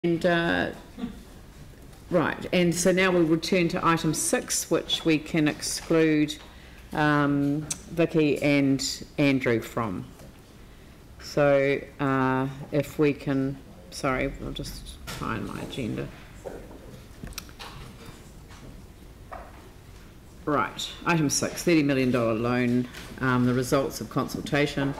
And right, and so now we'll return to item 6, which we can exclude Vicky and Andrew from. So if we can, sorry, I'll just find my agenda. Right, item 6, $30 million loan, the results of consultation.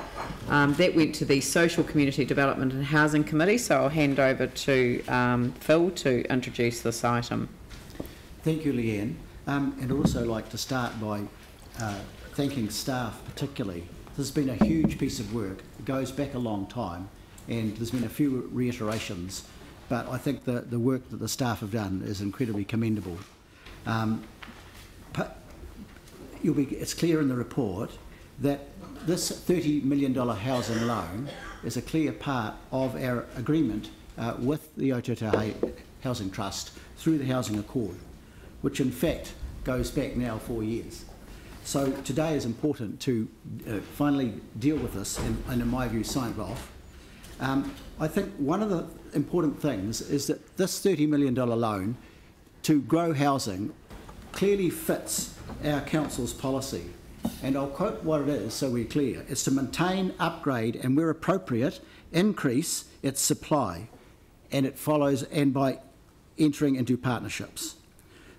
That went to the Social, Community Development and Housing Committee, so I'll hand over to Phil to introduce this item. Thank you, Leanne. And I'd also like to start by thanking staff particularly. This has been a huge piece of work. It goes back a long time, and there's been a few reiterations, but I think the work that the staff have done is incredibly commendable. It's clear in the report that this $30 million housing loan is a clear part of our agreement with the Aotearoa Housing Trust through the Housing Accord, which in fact goes back now 4 years. So today is important to finally deal with this and in my view sign it off. I think one of the important things is that this $30 million loan to grow housing clearly fits our council's policy, and I'll quote what it is so we're clear. It's to maintain, upgrade and where appropriate increase its supply, and it follows and by entering into partnerships.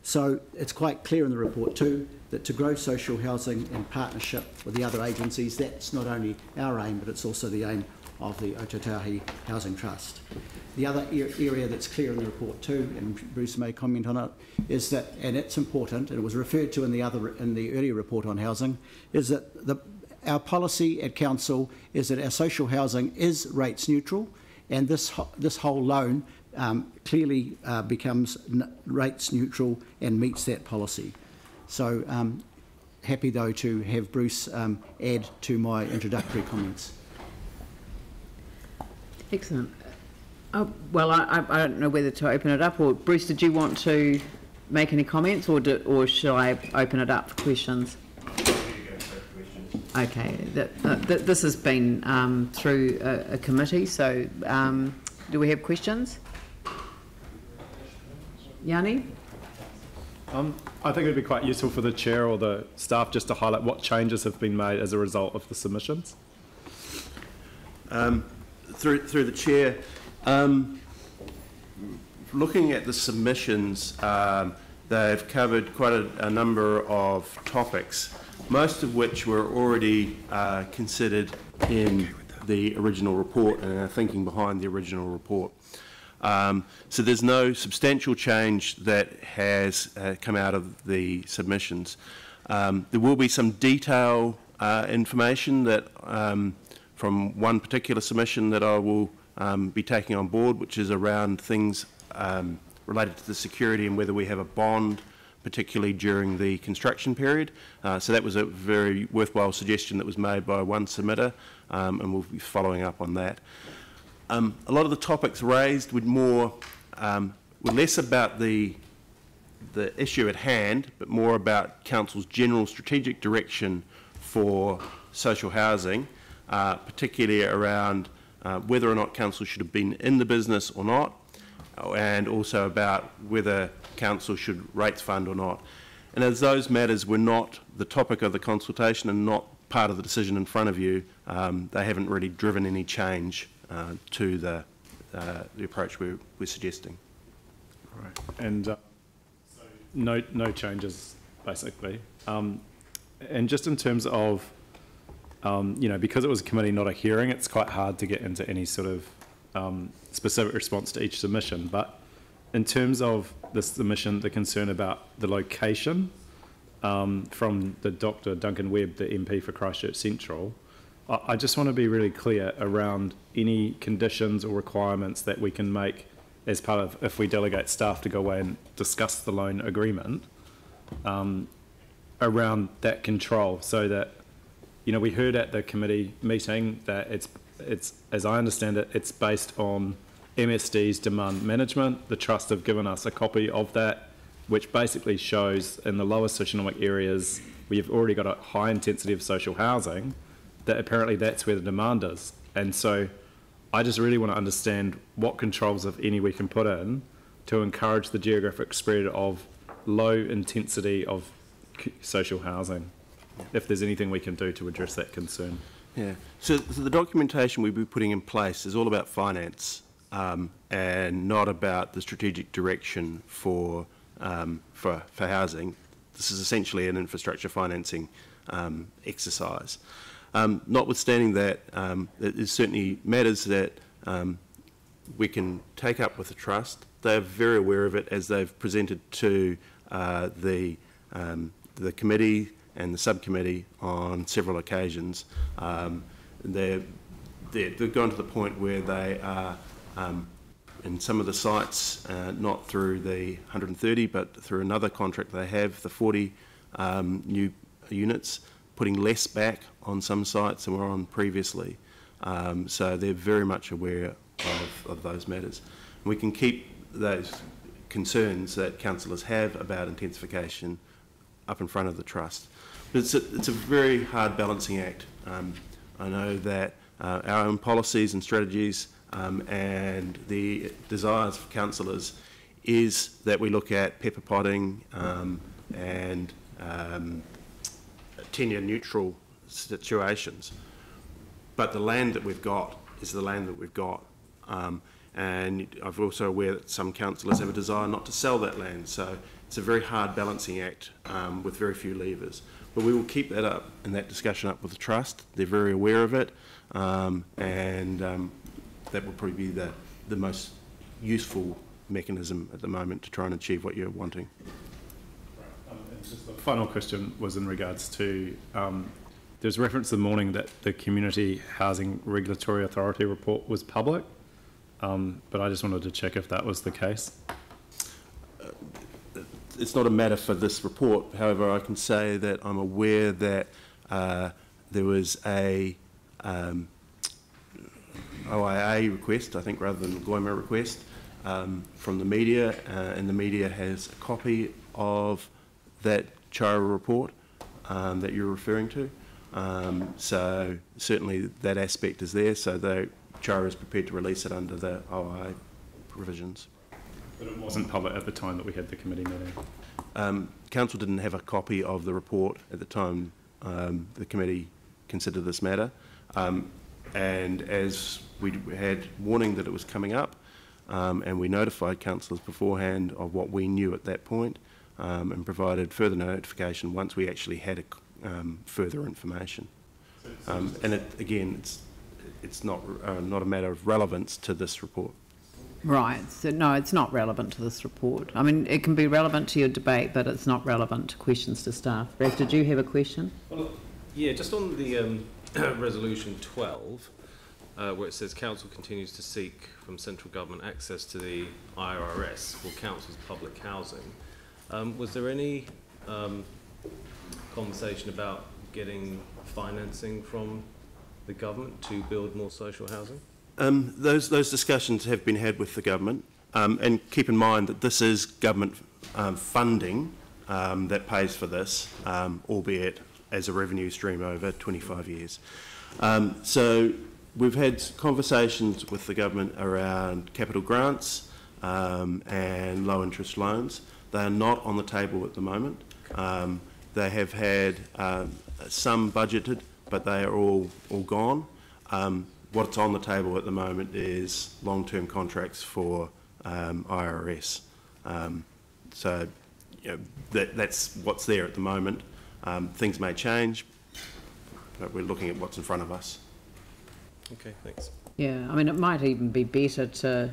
So it's quite clear in the report too that to grow social housing in partnership with the other agencies, that's not only our aim but it's also the aim of the Aotearoa Housing Trust. The other area that's clear in the report too, and Bruce may comment on it, is that, and it's important, and it was referred to in the earlier report on housing, is that our policy at council is that our social housing is rates neutral, and this whole loan clearly becomes rates neutral and meets that policy. So happy though to have Bruce add to my introductory comments. Excellent. Oh, well, I don't know whether to open it up, or Bruce, did you want to make any comments, or shall I open it up for questions? Okay, this has been through a committee, so do we have questions? Yanni? I think it would be quite useful for the chair or the staff just to highlight what changes have been made as a result of the submissions. Through the chair, looking at the submissions, they've covered quite a number of topics, most of which were already considered in the original report and our thinking behind the original report. So there's no substantial change that has come out of the submissions. There will be some detail information that from one particular submission that I will be taking on board, which is around things related to the security and whether we have a bond, particularly during the construction period. So that was a very worthwhile suggestion that was made by one submitter, and we'll be following up on that. A lot of the topics raised were less about the issue at hand, but more about council's general strategic direction for social housing, particularly around whether or not council should have been in the business or not, and also about whether council should rates fund or not. And as those matters were not the topic of the consultation and not part of the decision in front of you, they haven't really driven any change to the approach we're suggesting. Right. And so no changes basically. And just in terms of because it was a committee, not a hearing, it's quite hard to get into any sort of specific response to each submission. But in terms of the submission, the concern about the location from the Dr. Duncan Webb, the MP for Christchurch Central, I just want to be really clear around any conditions or requirements that we can make as part of, if we delegate staff to go away and discuss the loan agreement, around that control, so that we heard at the committee meeting that it's as I understand it, it's based on MSD's demand management. The Trust have given us a copy of that, which basically shows in the lower socioeconomic areas where you've already got a high intensity of social housing, that apparently that's where the demand is. And so I just really want to understand what controls, if any, we can put in to encourage the geographic spread of low intensity of social housing, if there's anything we can do to address that concern. Yeah, so the documentation we'll be putting in place is all about finance and not about the strategic direction for housing. This is essentially an infrastructure financing exercise. Notwithstanding that, it certainly matters that we can take up with the Trust. They're very aware of it as they've presented to the committee and the subcommittee on several occasions. They've gone to the point where they are, in some of the sites, not through the 130, but through another contract they have, the 40 new units, putting less back on some sites than were on previously. So they're very much aware of those matters. And we can keep those concerns that councillors have about intensification up in front of the Trust. But it's a very hard balancing act. I know that our own policies and strategies and the desires of councillors is that we look at pepper potting and tenure neutral situations. But the land that we've got is the land that we've got. And I'm also aware that some councillors have a desire not to sell that land. So it's a very hard balancing act with very few levers. But we will keep that up and that discussion up with the Trust. They're very aware of it. And that will probably be the most useful mechanism at the moment to try and achieve what you're wanting. And just the final question was in regards to, there's reference this morning that the Community Housing Regulatory Authority report was public, but I just wanted to check if that was the case. It's not a matter for this report. However, I can say that I'm aware that there was a OIA request, I think, rather than a Goima request, from the media, and the media has a copy of that Chara report that you're referring to. So certainly that aspect is there, so Chara is prepared to release it under the OIA provisions. But it wasn't public at the time that we had the committee meeting? Council didn't have a copy of the report at the time the committee considered this matter. And as we had warning that it was coming up, and we notified councillors beforehand of what we knew at that point, and provided further notification once we actually had further information. And again, it's not a matter of relevance to this report. Right. So no, it's not relevant to this report. I mean, it can be relevant to your debate, but it's not relevant to questions to staff. Raph, did you have a question? Well, yeah, just on the resolution 12, where it says council continues to seek from central government access to the IRS for council's public housing. Was there any conversation about getting financing from the government to build more social housing? Those discussions have been had with the government, and keep in mind that this is government funding that pays for this, albeit as a revenue stream over 25 years. So we've had conversations with the government around capital grants and low interest loans. They are not on the table at the moment. They have had some budgeted, but they are all gone. What's on the table at the moment is long-term contracts for IRS. So you know, that's what's there at the moment. Things may change, but we're looking at what's in front of us. Okay, thanks. Yeah, I mean, it might even be better to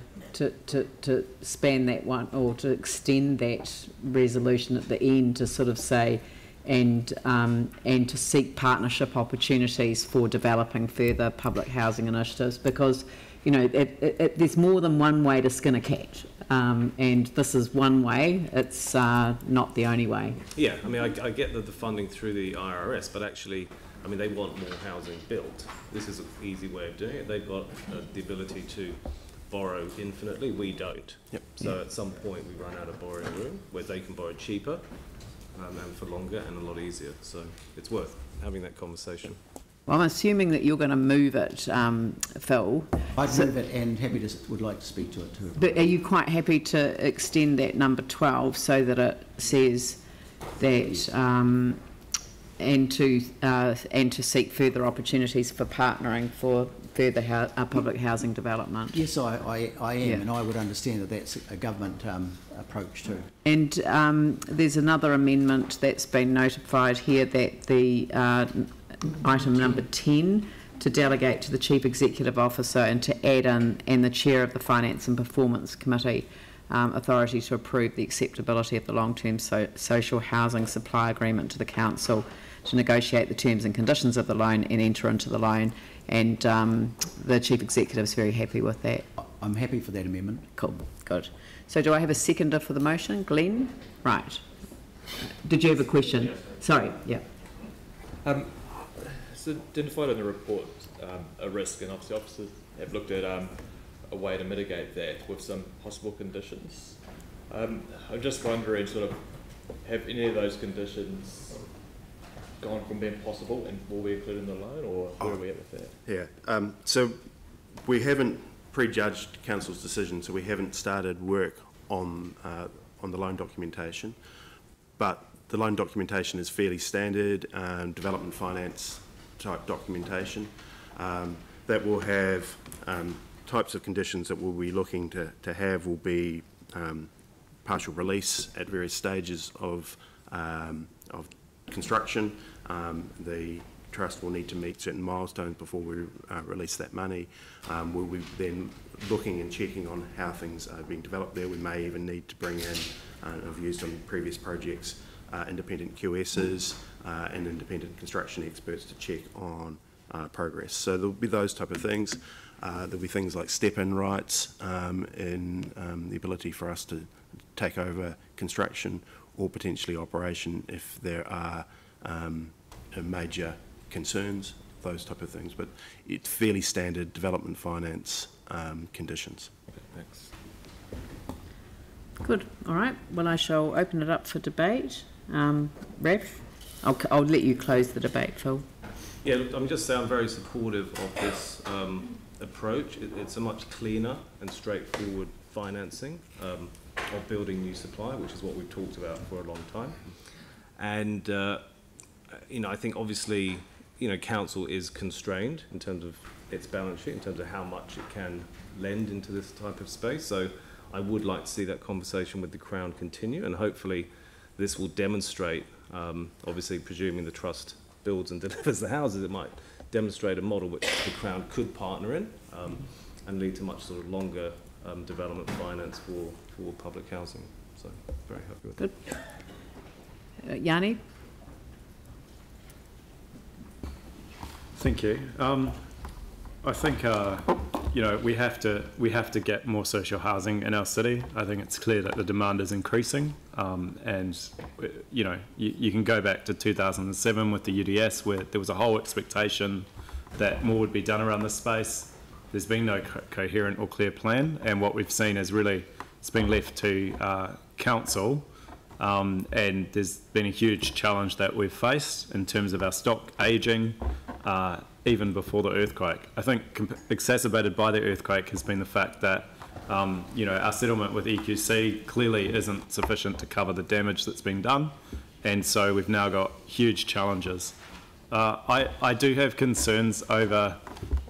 span that one, or to extend that resolution at the end to sort of say, and to seek partnership opportunities for developing further public housing initiatives, because you know there's more than one way to skin a cat, and this is one way. It's not the only way. Yeah, I mean, I get the funding through the IRS, but actually, I mean, they want more housing built. This is an easy way of doing it. They've got the ability to borrow infinitely. We don't. Yep. So at some point we run out of borrowing room where they can borrow cheaper and for longer and a lot easier. So it's worth having that conversation. Well, I'm assuming that you're going to move it, Phil. I'd move it and would like to speak to it too. But are you quite happy to extend that number 12 so that it says that and to seek further opportunities for partnering for further public housing development? Yes, I am, Yeah. and I would understand that that's a government approach too. And there's another amendment that's been notified here, that the item number 10, to delegate to the Chief Executive Officer and to add in, and the Chair of the Finance and Performance Committee, authority to approve the acceptability of the long-term social housing supply agreement to the Council, to negotiate the terms and conditions of the loan and enter into the loan. And the Chief Executive is very happy with that. I'm happy for that amendment. Cool, good. So do I have a seconder for the motion? Glenn? Right. Did you have a question? Sorry, yeah. It's identified in the report a risk, and obviously officers have looked at a way to mitigate that with some possible conditions. I'm just wondering, sort of, have any of those conditions gone from being possible and will be included in the loan, or where are we at with that? Yeah, so we haven't prejudged Council's decision, so we haven't started work on the loan documentation, but the loan documentation is fairly standard development finance type documentation that will have types of conditions that we'll be looking to have will be partial release at various stages of construction. The trust will need to meet certain milestones before we release that money. We'll be then looking and checking on how things are being developed there. We may even need to bring in, I've used on previous projects, independent QSs and independent construction experts to check on progress. So there'll be those type of things. There'll be things like step-in rights and the ability for us to take over construction or potentially operation if there are major concerns, those type of things. But it's fairly standard development finance conditions. Okay, thanks. Good. All right. Well, I shall open it up for debate. Ref, I'll let you close the debate, Phil. Yeah, look, I'm just saying I'm very supportive of this approach. It's a much cleaner and straightforward financing of building new supply, which is what we've talked about for a long time. And you know, I think obviously, you know, council is constrained in terms of its balance sheet, in terms of how much it can lend into this type of space. So I would like to see that conversation with the Crown continue, and hopefully this will demonstrate, obviously presuming the trust builds and delivers the houses, it might demonstrate a model which the Crown could partner in and lead to much sort of longer development finance for public housing. So very happy with Good. Yanni? Thank you. I think you know, we have to get more social housing in our city. I think it's clear that the demand is increasing, and you know, you can go back to 2007 with the UDS, where there was a whole expectation that more would be done around this space. There's been no coherent or clear plan, and what we've seen is really it's been left to council, and there's been a huge challenge that we've faced in terms of our stock ageing. Even before the earthquake. I think exacerbated by the earthquake has been the fact that you know, our settlement with EQC clearly isn't sufficient to cover the damage that's been done, and so we've now got huge challenges. I do have concerns over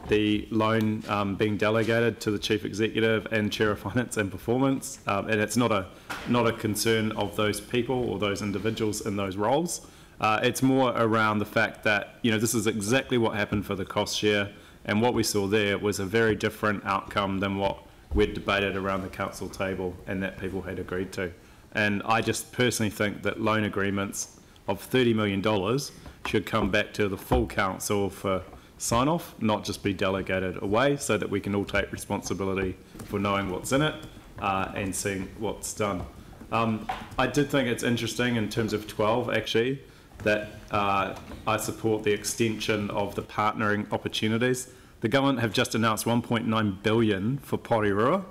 the loan being delegated to the Chief Executive and Chair of Finance and Performance, and it's not a concern of those people or those individuals in those roles. It's more around the fact that, you know, this is exactly what happened for the cost share, and what we saw there was a very different outcome than what we'd debated around the council table and that people had agreed to. And I just personally think that loan agreements of $30 million should come back to the full council for sign-off, not just be delegated away, so that we can all take responsibility for knowing what's in it and seeing what's done. I did think it's interesting in terms of 12, actually, that I support the extension of the partnering opportunities. The government have just announced $1.9 billion for Porirua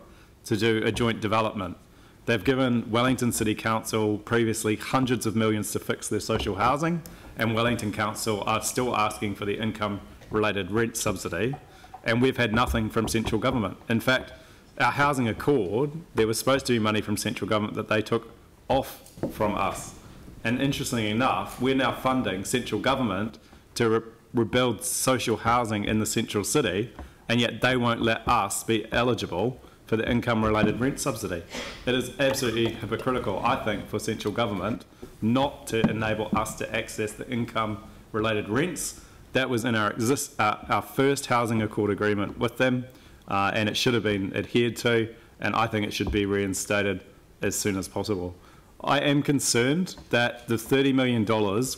to do a joint development. They've given Wellington City Council previously hundreds of millions to fix their social housing, and Wellington Council are still asking for the income related rent subsidy, and we've had nothing from central government. In fact, our housing accord, there was supposed to be money from central government that they took off from us. And interestingly enough, we're now funding central government to rebuild social housing in the central city, and yet they won't let us be eligible for the income-related rent subsidy. It is absolutely hypocritical, I think, for central government not to enable us to access the income-related rents. That was in our first housing accord agreement with them, and it should have been adhered to, and I think it should be reinstated as soon as possible. I am concerned that the $30 million,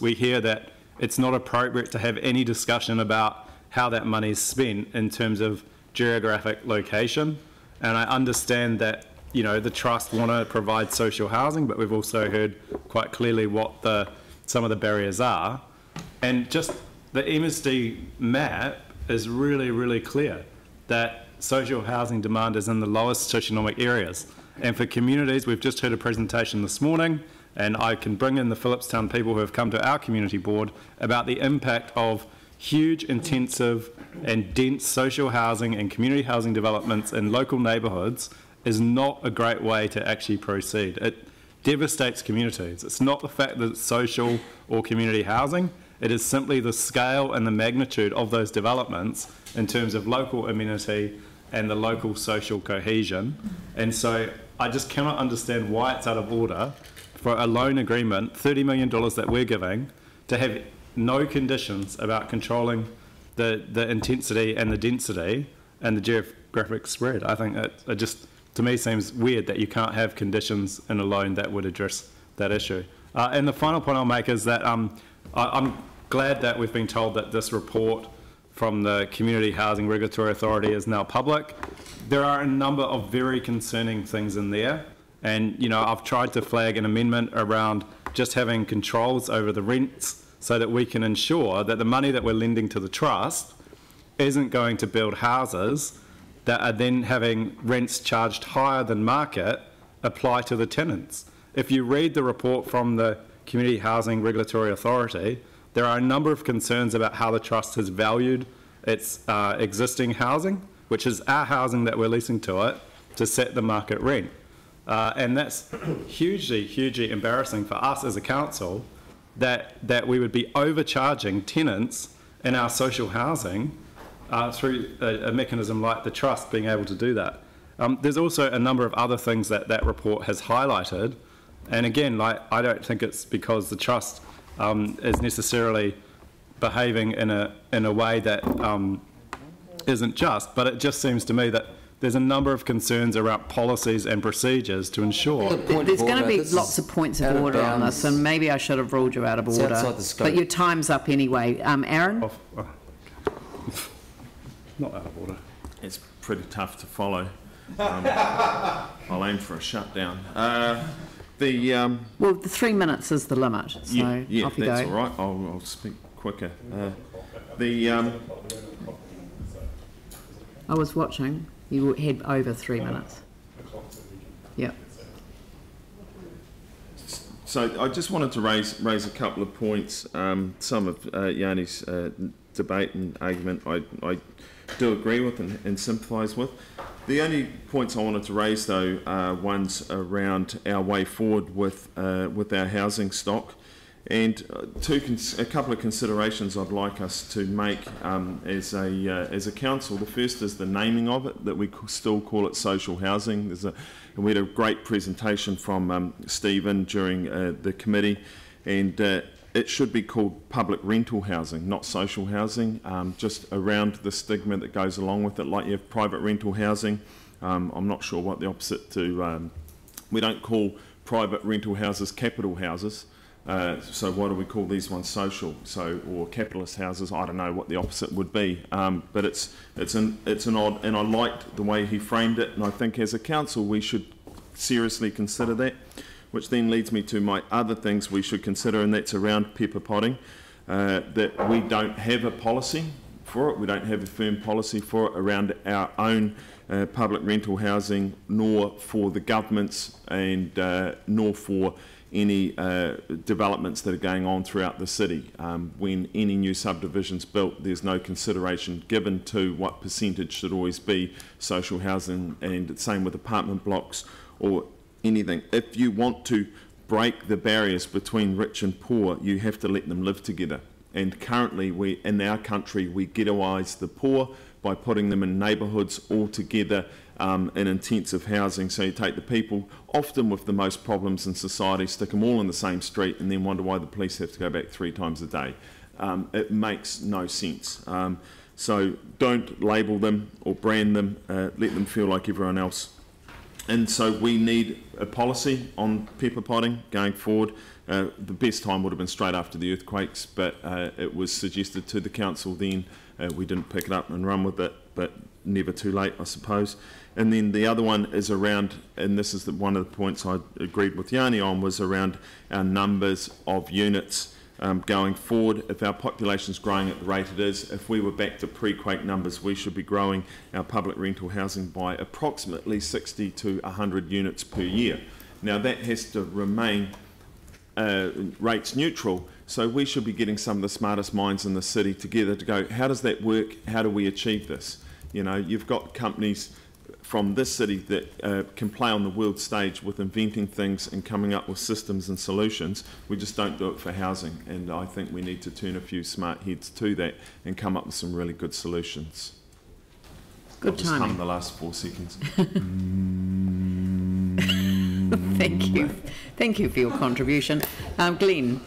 we hear that it's not appropriate to have any discussion about how that money is spent in terms of geographic location. And I understand that, you know, the trust want to provide social housing, but we've also heard quite clearly what some of the barriers are. And just the MSD map is really, really clear that social housing demand is in the lowest socioeconomic areas. And for communities, we've just heard a presentation this morning, and I can bring in the Phillipstown people who have come to our community board about the impact of huge, intensive and dense social housing and community housing developments in local neighbourhoods is not a great way to actually proceed. It devastates communities. It's not the fact that it's social or community housing, it is simply the scale and the magnitude of those developments in terms of local amenity and the local social cohesion. And so I just cannot understand why it's out of order for a loan agreement, $30 million that we're giving, to have no conditions about controlling the intensity and the density and the geographic spread. I think it just, to me, seems weird that you can't have conditions in a loan that would address that issue. And the final point I'll make is that I'm glad that we've been told that this report from the Community Housing Regulatory Authority is now public. There are a number of very concerning things in there, and you know, I've tried to flag an amendment around just having controls over the rents so that we can ensure that the money that we're lending to the trust isn't going to build houses that are then having rents charged higher than market apply to the tenants. If you read the report from the Community Housing Regulatory Authority, there are a number of concerns about how the trust has valued its existing housing, which is our housing that we're leasing to it, to set the market rent. And that's hugely, hugely embarrassing for us as a council, that we would be overcharging tenants in our social housing through a mechanism like the trust being able to do that. There's also a number of other things that report has highlighted, and again, like, I don't think it's because the trust is necessarily behaving in a way that isn't just, but it just seems to me that there's a number of concerns around policies and procedures to ensure. There's going to be lots of points of order on this, and maybe I should have ruled you out of order. But your time's up anyway. Aaron? Not out of order. It's pretty tough to follow. I'll aim for a shutdown. Well, the 3 minutes is the limit, so yeah, off you that's go. all right. I'll speak quicker. I was watching. You had over 3 minutes. Yep. So I just wanted to raise a couple of points. Some of Yanni's debate and argument I do agree with and sympathise with. The only points I wanted to raise, though, are ones around our way forward with our housing stock, and a couple of considerations I'd like us to make as a council. The first is the naming of it, that we still call it social housing. We had a great presentation from Stephen during the committee, and it should be called public rental housing, not social housing, just around the stigma that goes along with it, like you have private rental housing. I'm not sure what the opposite to... we don't call private rental houses capital houses, so why do we call these ones social? Or capitalist houses, I don't know what the opposite would be, but it's an odd, and I liked the way he framed it, and I think as a council we should seriously consider that. Which then leads me to my other things we should consider, and that's around pepper potting, that we don't have a policy for it. We don't have a firm policy for it around our own public rental housing, nor for the governments, and nor for any developments that are going on throughout the city. When any new subdivision's built, there's no consideration given to what percentage should always be social housing, and the same with apartment blocks or anything. If you want to break the barriers between rich and poor, you have to let them live together. And currently, in our country, we ghettoise the poor by putting them in neighbourhoods all together in intensive housing. So you take the people, often with the most problems in society, stick them all in the same street, and then wonder why the police have to go back 3 times a day. It makes no sense. So don't label them or brand them, let them feel like everyone else. And so we need a policy on pepper potting going forward. The best time would have been straight after the earthquakes, but it was suggested to the council then. We didn't pick it up and run with it, but never too late, I suppose. And then the other one is around, and this is one of the points I agreed with Yanni on, was around our numbers of units going forward. If our population is growing at the rate it is, if we were back to pre-quake numbers, we should be growing our public rental housing by approximately 60 to 100 units per year. Now that has to remain rates neutral, so we should be getting some of the smartest minds in the city together to go, how does that work? How do we achieve this? You know, you've got companies from this city that can play on the world stage with inventing things and coming up with systems and solutions. We just don't do it for housing, and I think we need to turn a few smart heads to that and come up with some really good solutions. Good I'll just timing. hum the last 4 seconds. Thank you. Thank you for your contribution. Glenn.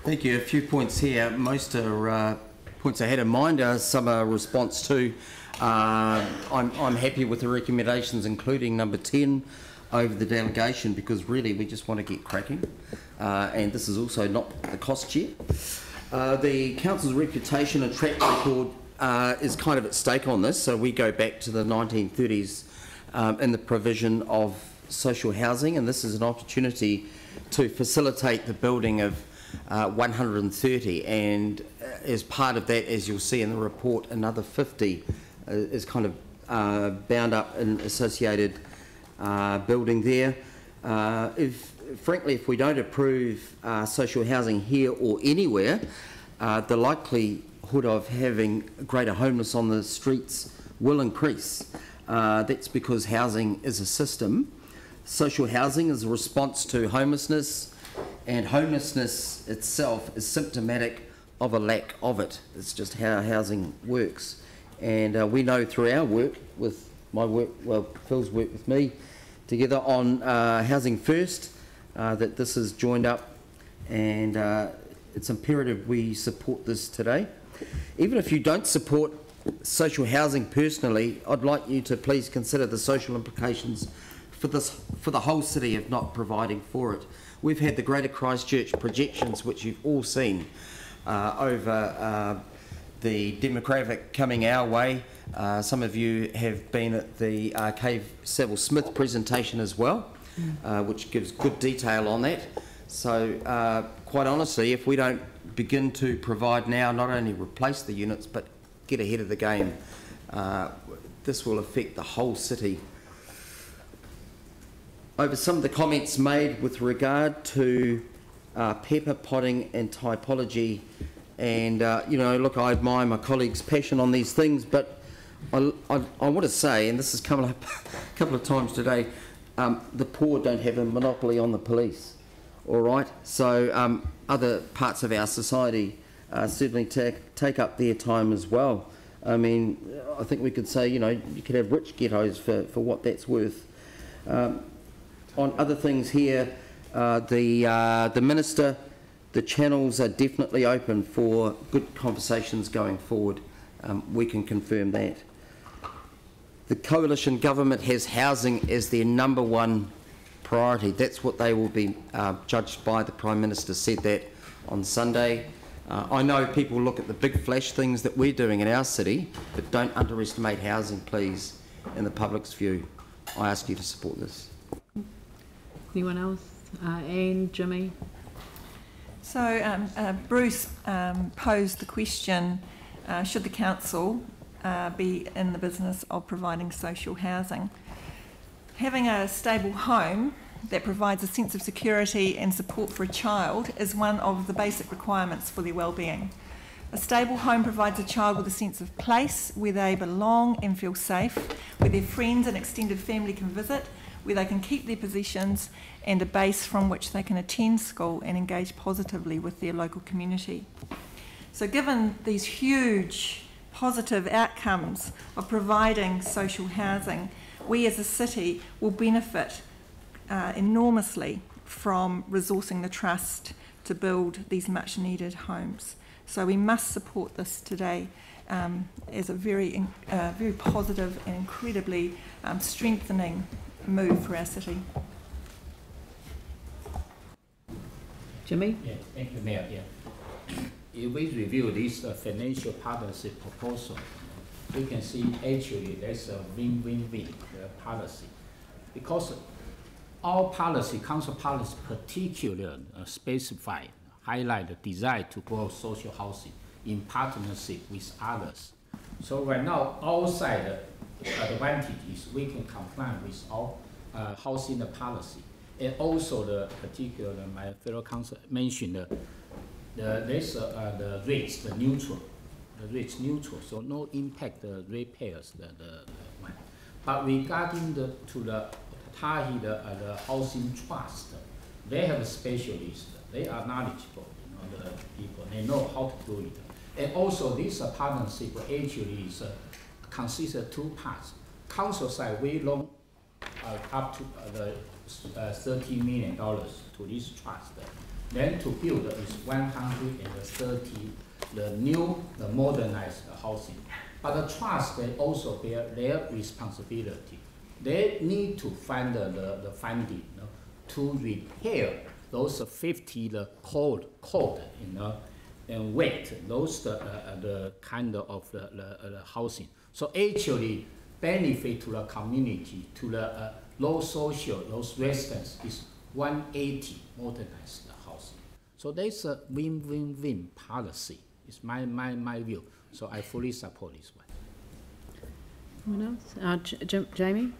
Thank you. A few points here. Most are points I had in mind. Some are response to. I'm happy with the recommendations, including number 10 over the delegation, because really we just want to get cracking. And this is also not the cost yet. The council's reputation and track record is kind of at stake on this. So we go back to the 1930s in the provision of social housing, and this is an opportunity to facilitate the building of 130, and as part of that, as you'll see in the report, another 50 is kind of bound up in associated building there. Frankly, if we don't approve social housing here or anywhere, the likelihood of having greater homeless on the streets will increase. That's because housing is a system. Social housing is a response to homelessness, and homelessness itself is symptomatic of a lack of it. It's just how housing works. And we know through our work, with my work, well, Phil's work with me, together on Housing First, that this is joined up, and it's imperative we support this today. Even if you don't support social housing personally, I'd like you to please consider the social implications for the whole city of not providing for it. We've had the Greater Christchurch projections, which you've all seen, over the demographic coming our way. Some of you have been at the Cave Saville Smith presentation as well, which gives good detail on that. So quite honestly, if we don't begin to provide now, not only replace the units, but get ahead of the game, this will affect the whole city. Over some of the comments made with regard to pepper potting and typology, and you know, look, I admire my colleagues' passion on these things, but I want to say, and this has come up a couple of times today, the poor don't have a monopoly on the police, all right? So other parts of our society certainly take up their time as well. I mean, I think we could say, you know, you could have rich ghettos for what that's worth. On other things here, the Minister, the channels are definitely open for good conversations going forward. We can confirm that. The coalition government has housing as their #1 priority. That's what they will be judged by. The Prime Minister said that on Sunday. I know people look at the big flash things that we're doing in our city, but don't underestimate housing, please, in the public's view. I ask you to support this. Anyone else? Anne, Jimmy? So Bruce posed the question, should the council be in the business of providing social housing? Having a stable home that provides a sense of security and support for a child is one of the basic requirements for their well-being. A stable home provides a child with a sense of place where they belong and feel safe, where their friends and extended family can visit, where they can keep their possessions, and a base from which they can attend school and engage positively with their local community. So given these huge positive outcomes of providing social housing, we as a city will benefit enormously from resourcing the trust to build these much needed homes. So we must support this today as a very positive and incredibly strengthening move for our city. Jimmy? Yeah, thank you, Mayor. Yeah. If we review this financial partnership proposal, we can see actually there's a win-win-win policy, because our policy, council policy, particularly highlight the desire to grow social housing in partnership with others. So right now, our side advantage is we can comply with our housing policy, and also the particular my fellow council mentioned the rates, the rates neutral, so no impact the ratepayers. But regarding the housing trust, they have specialists. They are knowledgeable, the people. They know how to do it. And also, this partnership actually is consists of two parts. Council side, we loan up to $30 million to this trust. Then to build is 130 the modernized housing. But the trust, they also bear their responsibility. They need to find the funding to repair those 50 code and weight those the kind of the housing. So actually benefit to the community, to the low social, those residents is 180 modernized housing. So there's a win-win-win policy. It's my view. So I fully support this one. Anyone else? Jamie?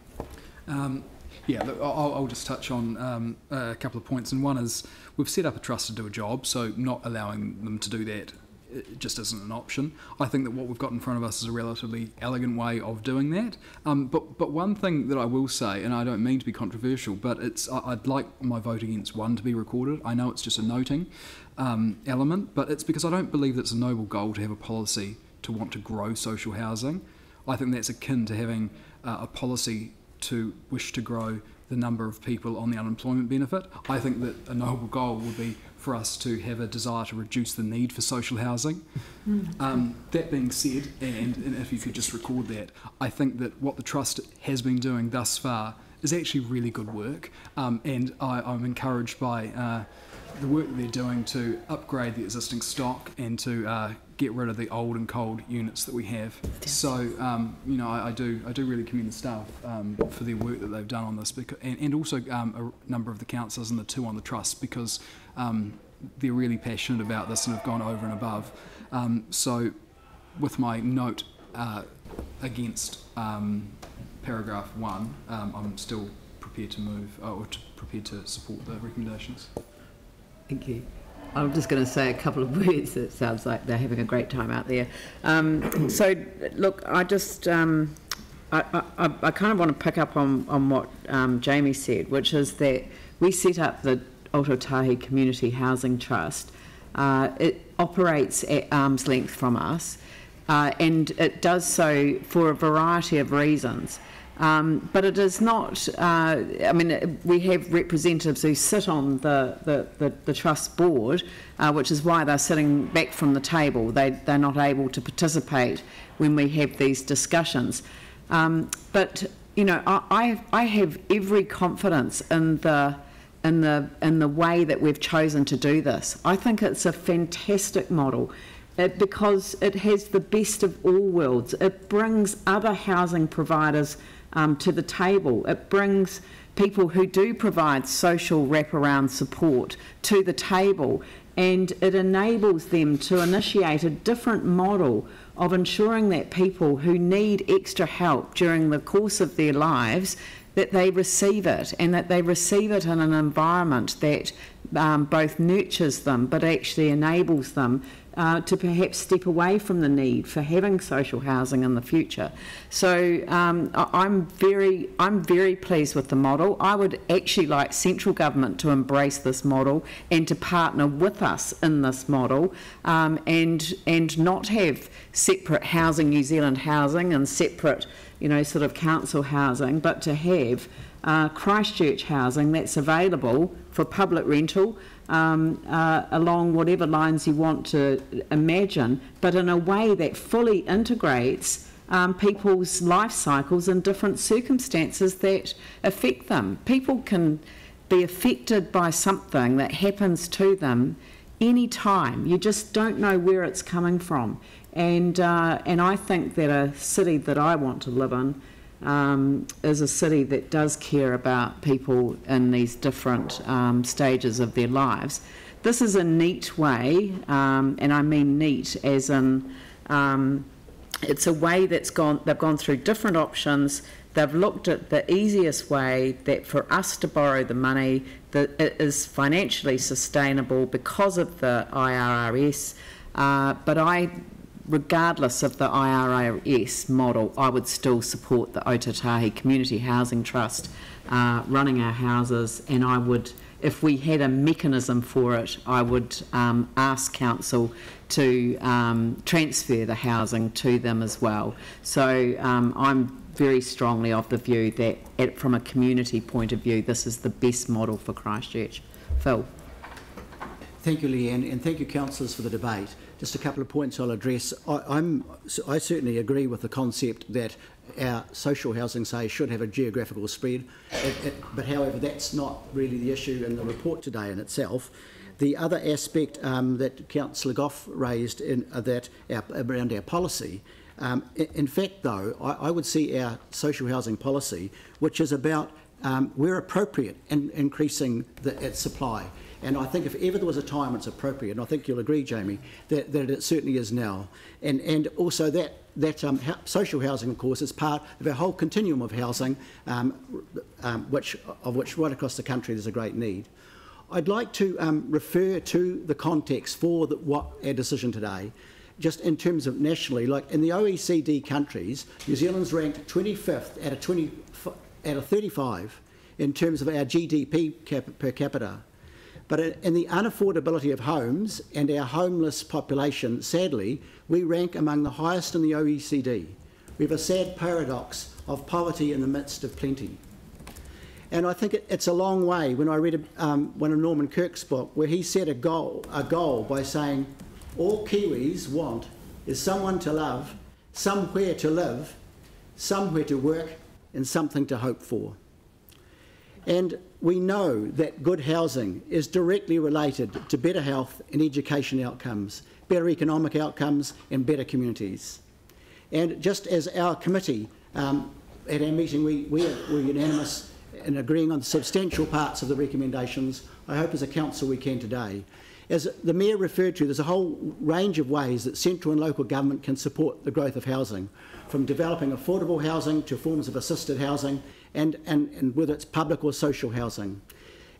Yeah, look, I'll just touch on a couple of points, and one is we've set up a trust to do a job, so not allowing them to do that it just isn't an option. I think that what we've got in front of us is a relatively elegant way of doing that. But one thing that I will say, and I don't mean to be controversial, but I'd like my vote against one to be recorded. I know it's just a noting element, but it's because I don't believe it's a noble goal to have a policy to want to grow social housing. I think that's akin to having a policy to wish to grow the number of people on the unemployment benefit. I think that a noble goal would be for us to have a desire to reduce the need for social housing. That being said, and if you could just record that, I think that what the Trust has been doing thus far is actually really good work, and I'm encouraged by the work that they're doing to upgrade the existing stock and to get rid of the old and cold units that we have. So, you know, I do really commend the staff for their work that they've done on this, and also a number of the councillors and the two on the Trust, because they're really passionate about this and have gone over and above. So, with my note against paragraph 1, I'm still prepared to move, or prepared to support the recommendations. Thank you. I'm just going to say a couple of words. It sounds like they're having a great time out there. So, look, I just, I kind of want to pick up on what Jamie said, which is that we set up the Ōtautahi Community Housing Trust. It operates at arm's length from us, and it does so for a variety of reasons. But it is not, I mean, we have representatives who sit on the Trust board, which is why they're sitting back from the table. They're not able to participate when we have these discussions. But, you know, I have every confidence in the way that we've chosen to do this. I think it's a fantastic model. Because it has the best of all worlds. It brings other housing providers to the table. It brings people who do provide social wraparound support to the table, and it enables them to initiate a different model of ensuring that people who need extra help during the course of their lives that they receive it, and that they receive it in an environment that both nurtures them but actually enables them to perhaps step away from the need for having social housing in the future. So I'm very pleased with the model. I would actually like central government to embrace this model and to partner with us in this model, and not have separate Housing New Zealand housing and separate, you know, sort of council housing, but to have Christchurch housing that's available for public rental along whatever lines you want to imagine, but in a way that fully integrates people's life cycles and different circumstances that affect them. People can be affected by something that happens to them any time. You just don't know where it's coming from. And I think that a city that I want to live in is a city that does care about people in these different stages of their lives. This is a neat way, and I mean neat as in it's a way they've gone through different options. They've looked at the easiest way that for us to borrow the money that it is financially sustainable because of the IRRS, but regardless of the IRRS model, I would still support the Ōtautahi Community Housing Trust running our houses, and I would, if we had a mechanism for it, I would ask council to transfer the housing to them as well. So I'm very strongly of the view that from a community point of view, this is the best model for Christchurch. Phil. Thank you, Leanne, and thank you, councillors, for the debate. Just a couple of points I'll address. I certainly agree with the concept that our social housing, say, should have a geographical spread, but however, that's not really the issue in the report today in itself. The other aspect that Councillor Goff raised around our policy, in fact, though, I would see our social housing policy, which is about where appropriate in increasing its supply. And I think if ever there was a time it's appropriate, and I think you'll agree, Jamie, that it certainly is now. And also that social housing, of course, is part of our whole continuum of housing, which right across the country there's a great need. I'd like to refer to the context for what our decision today, just in terms of nationally. Like in the OECD countries, New Zealand's ranked 25th out of 35 in terms of our GDP per capita. But in the unaffordability of homes and our homeless population, sadly, we rank among the highest in the OECD. We have a sad paradox of poverty in the midst of plenty. And I think it's a long way. When I read one of Norman Kirk's book, where he set a goal by saying, all Kiwis want is someone to love, somewhere to live, somewhere to work, and something to hope for. And we know that good housing is directly related to better health and education outcomes, better economic outcomes and better communities. And just as our committee, at our meeting, we were unanimous in agreeing on substantial parts of the recommendations. I hope as a council we can today. As the Mayor referred to, there's a whole range of ways that central and local government can support the growth of housing, from developing affordable housing to forms of assisted housing, and whether it's public or social housing.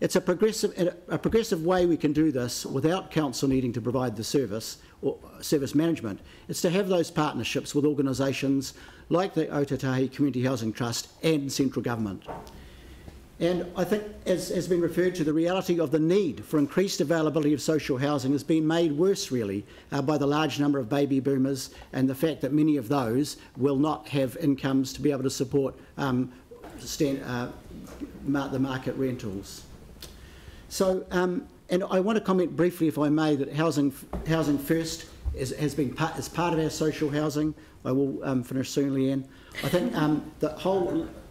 It's a progressive way we can do this without council needing to provide the service or service management. It's to have those partnerships with organisations like the Ōtautahi Community Housing Trust and central government. And I think, as has been referred to, the reality of the need for increased availability of social housing has been made worse, really, by the large number of baby boomers and the fact that many of those will not have incomes to be able to support the market rentals. So, and I want to comment briefly, if I may, that Housing First is part of our social housing. I will finish soon, Leanne. I think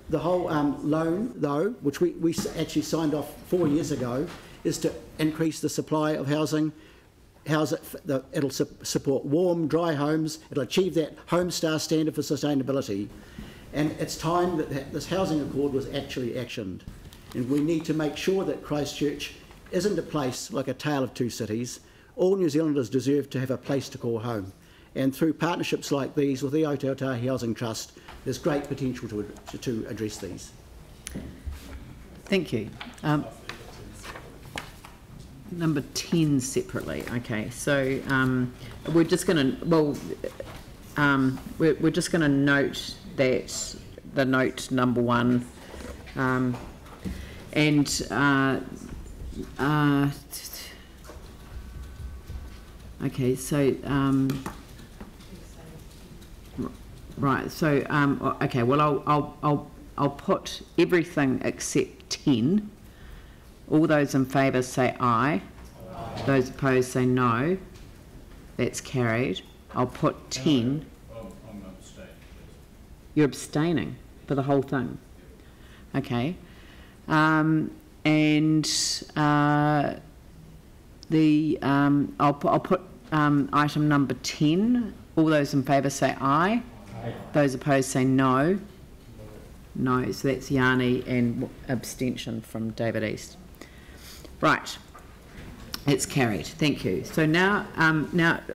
the whole loan, though, which we actually signed off 4 years ago, is to increase the supply of housing. It'll support warm, dry homes. It'll achieve that Homestar standard for sustainability. And it's time that this housing accord was actually actioned. And we need to make sure that Christchurch isn't a place like a tale of two cities. All New Zealanders deserve to have a place to call home. And through partnerships like these with the Ōtautahi Housing Trust, there's great potential to address these. Thank you. Number 10 separately. Okay, so we're just going to, well, we're just going to note that the note number 1 okay, so right, so okay, well I'll put everything except 10. All those in favour say aye. Aye. Those opposed say no. That's carried. I'll put 10. I'm abstaining. You're abstaining for the whole thing. Okay. I'll put item number 10. All those in favour say aye. Aye. Those opposed say no. No, so that's Yanni and abstention from David East. Right, it's carried. Thank you. So now,